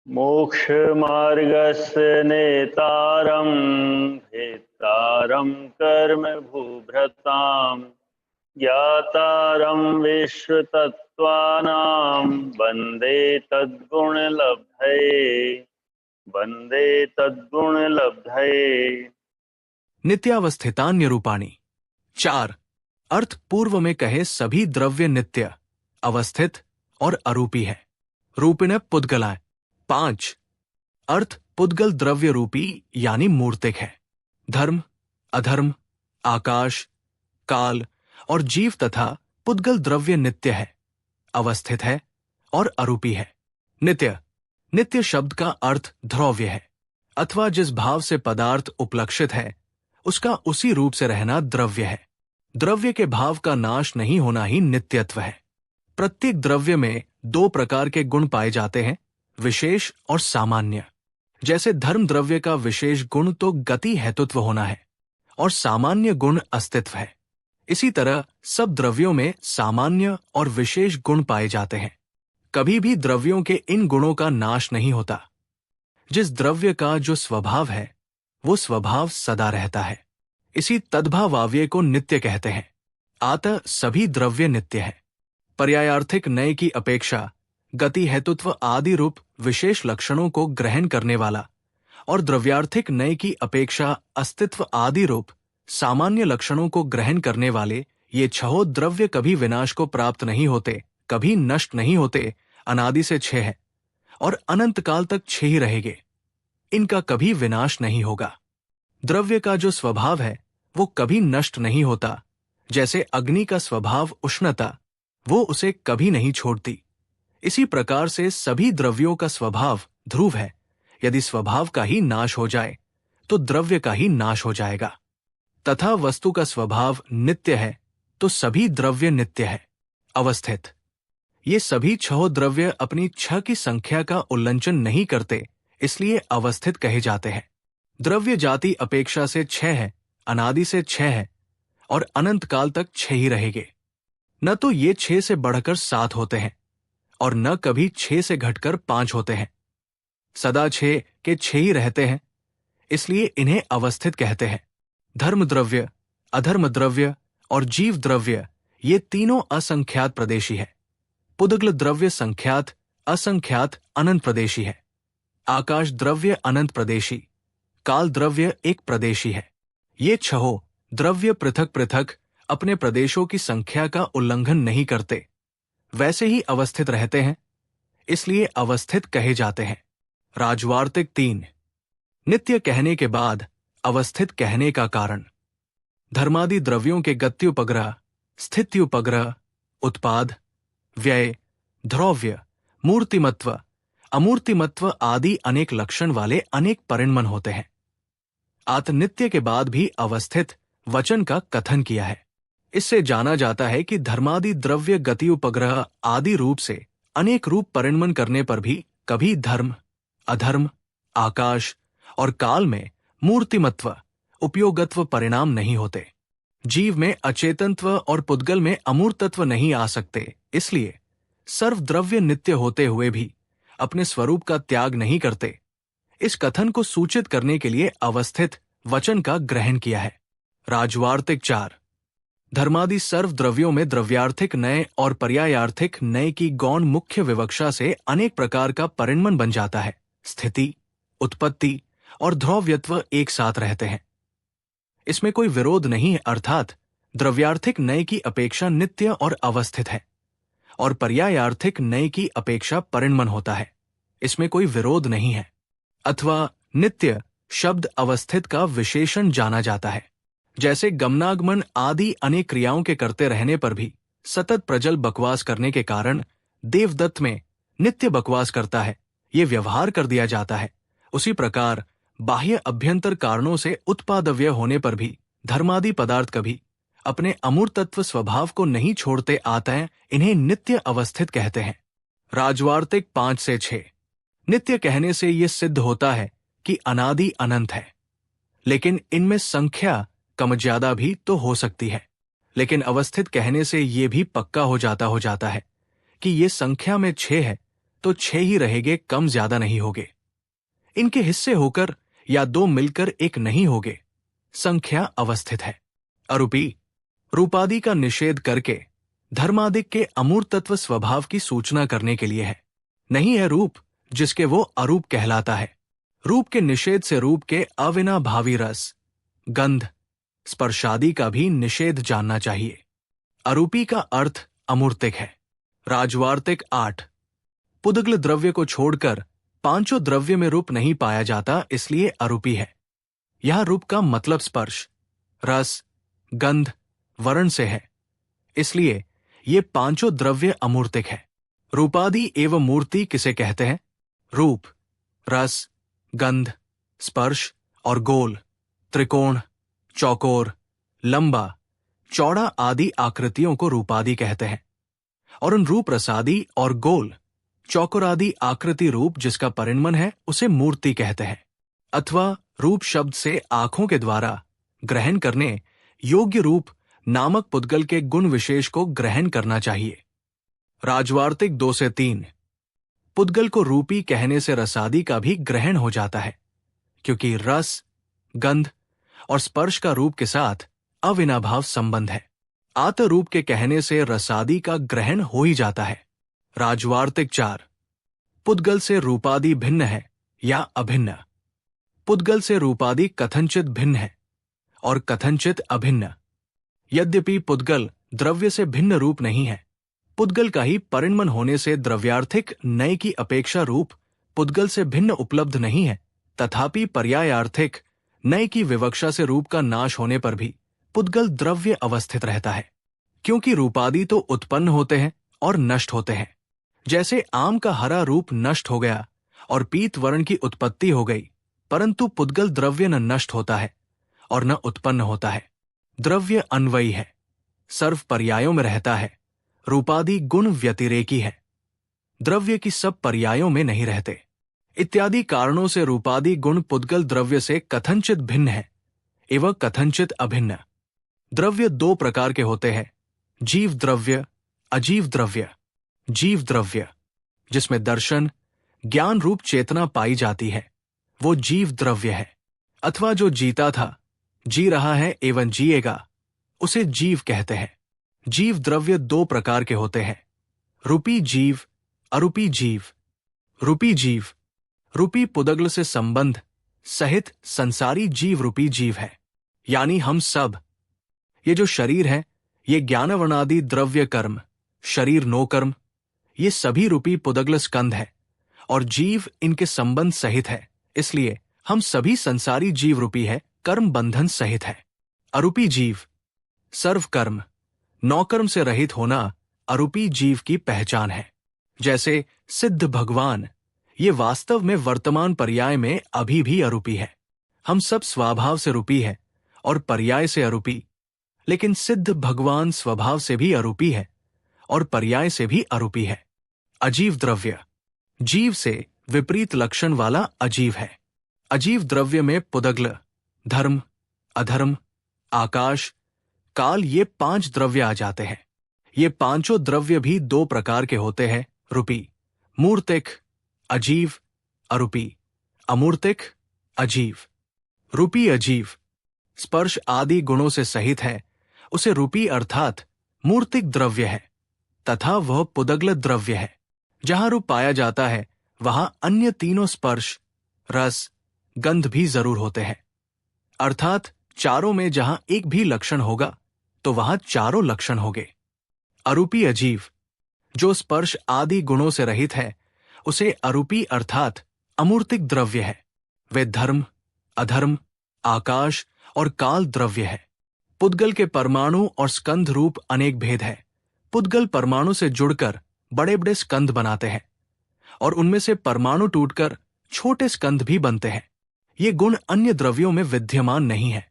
मोक्षमार्गस्य नेतारं भेत्तारं कर्म भूभृतां ज्ञातारं विश्वतत्त्वानां वन्दे तद्गुणलब्धये। नित्यावस्थितान्य रूपाणी। 4 अर्थ पूर्व में कहे सभी द्रव्य नित्य, अवस्थित और अरूपी है। रूपिण पुद्गलाय। 5 अर्थ पुद्गल द्रव्य रूपी यानी मूर्तिक है। धर्म, अधर्म, आकाश, काल और जीव तथा पुद्गल द्रव्य नित्य है, अवस्थित है और अरूपी है। नित्य, नित्य शब्द का अर्थ ध्रुव्य है, अथवा जिस भाव से पदार्थ उपलक्षित है उसका उसी रूप से रहना द्रव्य है। द्रव्य के भाव का नाश नहीं होना ही नित्यत्व है। प्रत्येक द्रव्य में 2 प्रकार के गुण पाए जाते हैं, विशेष और सामान्य। जैसे धर्म द्रव्य का विशेष गुण तो गति हेतुत्व होना है और सामान्य गुण अस्तित्व है। इसी तरह सब द्रव्यों में सामान्य और विशेष गुण पाए जाते हैं। कभी भी द्रव्यों के इन गुणों का नाश नहीं होता। जिस द्रव्य का जो स्वभाव है वो स्वभाव सदा रहता है। इसी तद्भावाव्यय को नित्य कहते हैं। अतः सभी द्रव्य नित्य है। पर्यायार्थिक नए की अपेक्षा गति हेतुत्व आदि रूप विशेष लक्षणों को ग्रहण करने वाला और द्रव्यार्थिक नए की अपेक्षा अस्तित्व आदि रूप सामान्य लक्षणों को ग्रहण करने वाले ये 6 द्रव्य कभी विनाश को प्राप्त नहीं होते, कभी नष्ट नहीं होते, अनादि से 6 है और अनंत काल तक 6 ही रहेंगे। इनका कभी विनाश नहीं होगा। द्रव्य का जो स्वभाव है वो कभी नष्ट नहीं होता। जैसे अग्नि का स्वभाव उष्णता, वो उसे कभी नहीं छोड़ती। इसी प्रकार से सभी द्रव्यों का स्वभाव ध्रुव है। यदि स्वभाव का ही नाश हो जाए तो द्रव्य का ही नाश हो जाएगा। तथा वस्तु का स्वभाव नित्य है तो सभी द्रव्य नित्य है, अवस्थित। ये सभी 6 द्रव्य अपनी 6 की संख्या का उल्लंघन नहीं करते, इसलिए अवस्थित कहे जाते हैं। द्रव्य जाति अपेक्षा से 6 है, अनादि से 6 है और अनंत काल तक 6 ही रहेंगे। न तो ये 6 से बढ़कर 7 होते हैं और न कभी 6 से घटकर 5 होते हैं। सदा 6 के 6 ही रहते हैं, इसलिए इन्हें अवस्थित कहते हैं। धर्म द्रव्य, अधर्म द्रव्य और जीव द्रव्य ये तीनों असंख्यात प्रदेशी है। पुद्गल द्रव्य संख्यात, असंख्यात, अनंत प्रदेशी है। आकाश द्रव्य अनंत प्रदेशी, काल द्रव्य एक प्रदेशी है। ये 6 द्रव्य पृथक पृथक अपने प्रदेशों की संख्या का उल्लंघन नहीं करते, वैसे ही अवस्थित रहते हैं, इसलिए अवस्थित कहे जाते हैं। राजवार्तिक 3 नित्य कहने के बाद अवस्थित कहने का कारण। धर्मादि द्रव्यों के गत्युपग्रह, स्थित्युपग्रह, उत्पाद, व्यय, ध्रुव्य, मूर्तिमत्व, अमूर्तिमत्व आदि अनेक लक्षण वाले अनेक परिणमन होते हैं। आत्मनित्य के बाद भी अवस्थित वचन का कथन किया है। इससे जाना जाता है कि धर्मादि द्रव्य गति उपग्रह आदि रूप से अनेक रूप परिणमन करने पर भी कभी धर्म, अधर्म, आकाश और काल में मूर्तिमत्व, उपयोगत्व परिणाम नहीं होते। जीव में अचेतनत्व और पुद्गल में अमूर्तत्व नहीं आ सकते, इसलिए सर्वद्रव्य नित्य होते हुए भी अपने स्वरूप का त्याग नहीं करते। इस कथन को सूचित करने के लिए अवस्थित वचन का ग्रहण किया है। राजवार्तिक 4 धर्मादि सर्व द्रव्यों में द्रव्यार्थिक नय और पर्यायार्थिक नय की गौण मुख्य विवक्षा से अनेक प्रकार का परिणमन बन जाता है। स्थिति, उत्पत्ति और ध्रुव्यत्व एक साथ रहते हैं। इसमें कोई विरोध नहीं है, अर्थात द्रव्यार्थिक नय की अपेक्षा नित्य और अवस्थित है और पर्यायार्थिक नय की अपेक्षा परिणमन होता है, इसमें कोई विरोध नहीं है। अथवा नित्य शब्द अवस्थित का विशेषण जाना जाता है। जैसे गमनागमन आदि अनेक क्रियाओं के करते रहने पर भी सतत प्रजल बकवास करने के कारण देवदत्त में नित्य बकवास करता है, ये व्यवहार कर दिया जाता है। उसी प्रकार बाह्य अभ्यंतर कारणों से उत्पादव्य होने पर भी धर्मादि पदार्थ कभी अपने अमूर्तत्व स्वभाव को नहीं छोड़ते आते हैं, इन्हें नित्य अवस्थित कहते हैं। राजवार्तिक 5 से 6 नित्य कहने से ये सिद्ध होता है कि अनादि अनंत है, लेकिन इनमें संख्या कम ज्यादा भी तो हो सकती है। लेकिन अवस्थित कहने से ये भी पक्का हो जाता है कि ये संख्या में 6 है तो 6 ही रहेंगे, कम ज्यादा नहीं होगे। इनके हिस्से होकर या 2 मिलकर एक नहीं होगे। संख्या अवस्थित है। अरूपी रूपादि का निषेध करके धर्मादिक के अमूर्त तत्व स्वभाव की सूचना करने के लिए है। नहीं है रूप जिसके वो अरूप कहलाता है। रूप के निषेध से रूप के अविनाभावी रस, गंध, स्पर्शादि का भी निषेध जानना चाहिए। अरूपी का अर्थ अमूर्तिक है। राजवार्तिक 8। पुद्गल द्रव्य को छोड़कर पांचों द्रव्य में रूप नहीं पाया जाता, इसलिए अरूपी है। यह रूप का मतलब स्पर्श, रस, गंध, वर्ण से है, इसलिए ये पांचों द्रव्य अमूर्तिक है। रूपादि एवं मूर्ति किसे कहते हैं? रूप, रस, गंध, स्पर्श और गोल, त्रिकोण, चौकोर, लंबा, चौड़ा आदि आकृतियों को रूपादि कहते हैं। और उन रूप रसादि और गोल, चौकोर आदि आकृति रूप जिसका परिणमन है उसे मूर्ति कहते हैं। अथवा रूप शब्द से आंखों के द्वारा ग्रहण करने योग्य रूप नामक पुद्गल के गुण विशेष को ग्रहण करना चाहिए। राजवार्तिक 2 से 3। पुद्गल को रूपी कहने से रसादि का भी ग्रहण हो जाता है, क्योंकि रस, गंध और स्पर्श का रूप के साथ अविनाभाव संबंध है। आत रूप के कहने से रसादि का ग्रहण हो ही जाता है। राजवार्तिक 4। पुद्गल से रूपादि भिन्न है या अभिन्न। पुद्गल से रूपादि कथनचित भिन्न है और कथनचित अभिन्न। यद्यपि पुद्गल द्रव्य से भिन्न रूप नहीं है, पुद्गल का ही परिणमन होने से द्रव्यार्थिक नए की अपेक्षा रूप पुद्गल से भिन्न उपलब्ध नहीं है, तथापि पर्यायार्थिक नए की विवक्षा से रूप का नाश होने पर भी पुद्गल द्रव्य अवस्थित रहता है, क्योंकि रूपादि तो उत्पन्न होते हैं और नष्ट होते हैं। जैसे आम का हरा रूप नष्ट हो गया और पीत वर्ण की उत्पत्ति हो गई, परंतु पुद्गल द्रव्य न नष्ट होता है और न उत्पन्न होता है। द्रव्य अन्वयी है, सर्व पर्यायों में रहता है। रूपादि गुण व्यतिरेकी है, द्रव्य की सब पर्यायों में नहीं रहते। इत्यादि कारणों से रूपादि गुण पुद्गल द्रव्य से कथनचित भिन्न है एवं कथनचित अभिन्न। द्रव्य 2 प्रकार के होते हैं, जीव द्रव्य, अजीव द्रव्य। जीव द्रव्य जिसमें दर्शन, ज्ञान रूप चेतना पाई जाती है, वो जीव द्रव्य है। अथवा जो जीता था, जी रहा है एवं जिएगा, उसे जीव कहते हैं। जीव द्रव्य 2 प्रकार के होते हैं, रूपी जीव, अरूपी जीव। रूपी जीव रूपी पुद्गल से संबंध सहित संसारी जीव रूपी जीव है, यानी हम सब। ये जो शरीर है, ये ज्ञानवर्णादि द्रव्य कर्म, शरीर नो कर्म, ये सभी रूपी पुद्गल स्कंध है और जीव इनके संबंध सहित है, इसलिए हम सभी संसारी जीव रूपी है, कर्म बंधन सहित है। अरूपी जीव सर्व कर्म, नौकर्म से रहित होना अरूपी जीव की पहचान है। जैसे सिद्ध भगवान, ये वास्तव में वर्तमान पर्याय में अभी भी अरूपी है। हम सब स्वभाव से रूपी है और पर्याय से अरूपी, लेकिन सिद्ध भगवान स्वभाव से भी अरूपी है और पर्याय से भी अरूपी है। अजीव द्रव्य जीव से विपरीत लक्षण वाला अजीव है। अजीव द्रव्य में पुद्गल, धर्म, अधर्म, आकाश, काल, ये 5 द्रव्य आ जाते हैं। ये पांचों द्रव्य भी 2 प्रकार के होते हैं, रूपी, मूर्तिक, अजीव, अरूपी, अमूर्तिक, अजीव। रूपी अजीव स्पर्श आदि गुणों से सहित है, उसे रूपी अर्थात मूर्तिक द्रव्य है, तथा वह पुद्गल द्रव्य है। जहां रूप पाया जाता है वहां अन्य तीनों स्पर्श, रस, गंध भी जरूर होते हैं। अर्थात चारों में जहां एक भी लक्षण होगा तो वहां चारों लक्षण होंगे। अरूपी अजीव जो स्पर्श आदि गुणों से रहित है, उसे अरूपी अर्थात अमूर्तिक द्रव्य है। वे धर्म, अधर्म, आकाश और काल द्रव्य है। पुद्गल के परमाणु और स्कंध रूप अनेक भेद है। पुद्गल परमाणु से जुड़कर बड़े बड़े स्कंध बनाते हैं और उनमें से परमाणु टूटकर छोटे स्कंध भी बनते हैं। ये गुण अन्य द्रव्यों में विद्यमान नहीं है।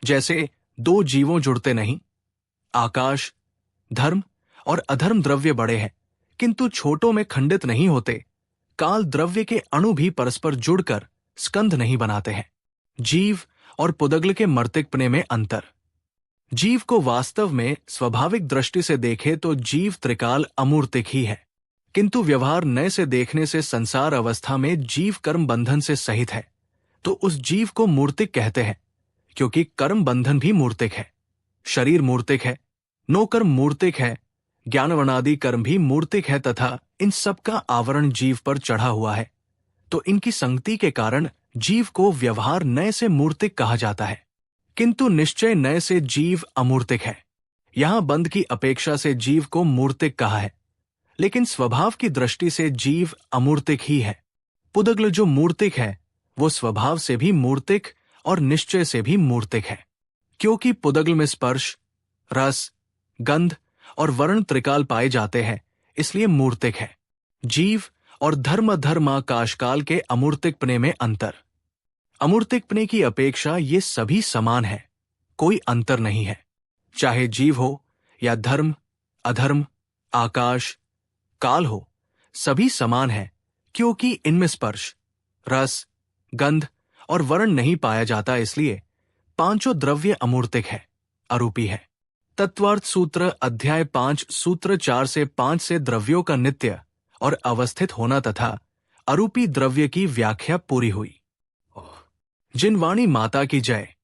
जैसे 2 जीवों जुड़ते नहीं, आकाश, धर्म और अधर्म द्रव्य बड़े हैं किंतु छोटों में खंडित नहीं होते, काल द्रव्य के अणु भी परस्पर जुड़कर स्कंध नहीं बनाते हैं। जीव और पुद्गल के मर्तिकपने में अंतर। जीव को वास्तव में स्वाभाविक दृष्टि से देखे तो जीव त्रिकाल अमूर्तिक ही है, किंतु व्यवहार नए से देखने से संसार अवस्था में जीव कर्म बंधन से सहित है, तो उस जीव को मूर्तिक कहते हैं, क्योंकि कर्म बंधन भी मूर्तिक है। शरीर मूर्तिक है, नौकर्म मूर्तिक है, ज्ञानवनादि कर्म भी मूर्तिक है तथा इन सब का आवरण जीव पर चढ़ा हुआ है, तो इनकी संगति के कारण जीव को व्यवहार नए से मूर्तिक कहा जाता है। किंतु निश्चय नए से जीव अमूर्तिक है। यहां बंध की अपेक्षा से जीव को मूर्तिक कहा है, लेकिन स्वभाव की दृष्टि से जीव अमूर्तिक ही है। पुदग्ल जो मूर्तिक है वो स्वभाव से भी मूर्तिक और निश्चय से भी मूर्तिक है, क्योंकि पुदग्ल में स्पर्श, रस, गंध और वर्ण त्रिकाल पाए जाते हैं, इसलिए मूर्तिक है। जीव और धर्माकाश काल के अमूर्तिकपने में अंतर। अमूर्तिकपने की अपेक्षा ये सभी समान है, कोई अंतर नहीं है। चाहे जीव हो या धर्म, अधर्म, आकाश, काल हो, सभी समान है, क्योंकि इनमें स्पर्श, रस, गंध और वर्ण नहीं पाया जाता, इसलिए पांचों द्रव्य अमूर्तिक है, अरूपी है। तत्वार्थ सूत्र अध्याय 5 सूत्र 4 से 5 से द्रव्यों का नित्य और अवस्थित होना तथा अरूपी द्रव्य की व्याख्या पूरी हुई। जिन वाणी माता की जय।